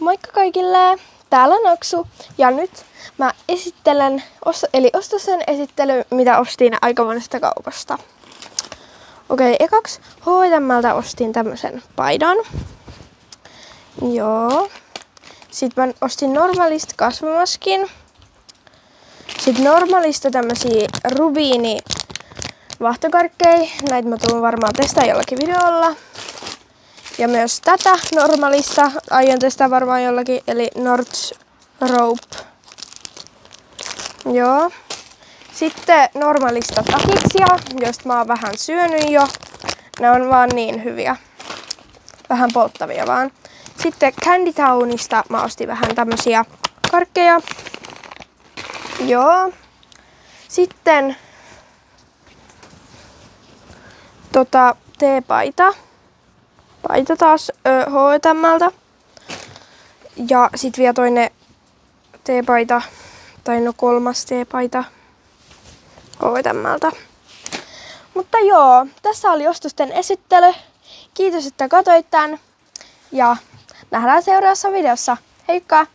Moikka kaikille! Täällä on Aksu ja nyt mä esittelen ostosten esittely, mitä ostin aika monesta kaupasta. Okei, ekaksi H&M:ltä ostin tämmösen paidan. Joo. Sitten mä ostin Normalista kasvomaskin. Sitten Normalista tämmösiä rubiini vahtokarkkeja. Näitä mä tuun varmaan testaa jollakin videolla. Ja myös tätä Normalista aion testaa varmaan jollakin, eli Nord's Rope. Joo. Sitten Normalista takiksia, joista mä oon vähän syönyt jo. Ne on vaan niin hyviä. Vähän polttavia vaan. Sitten Candy Townista mä ostin vähän tämmösiä karkkeja. Joo. Sitten teepaita. Paita taas H&M:ltä. Ja sit vielä toinen teepaita, tai no kolmas teepaita H&M:ltä. Mutta joo, tässä oli ostosten esittely. Kiitos, että katsoit tän. Ja nähdään seuraavassa videossa. Heippa!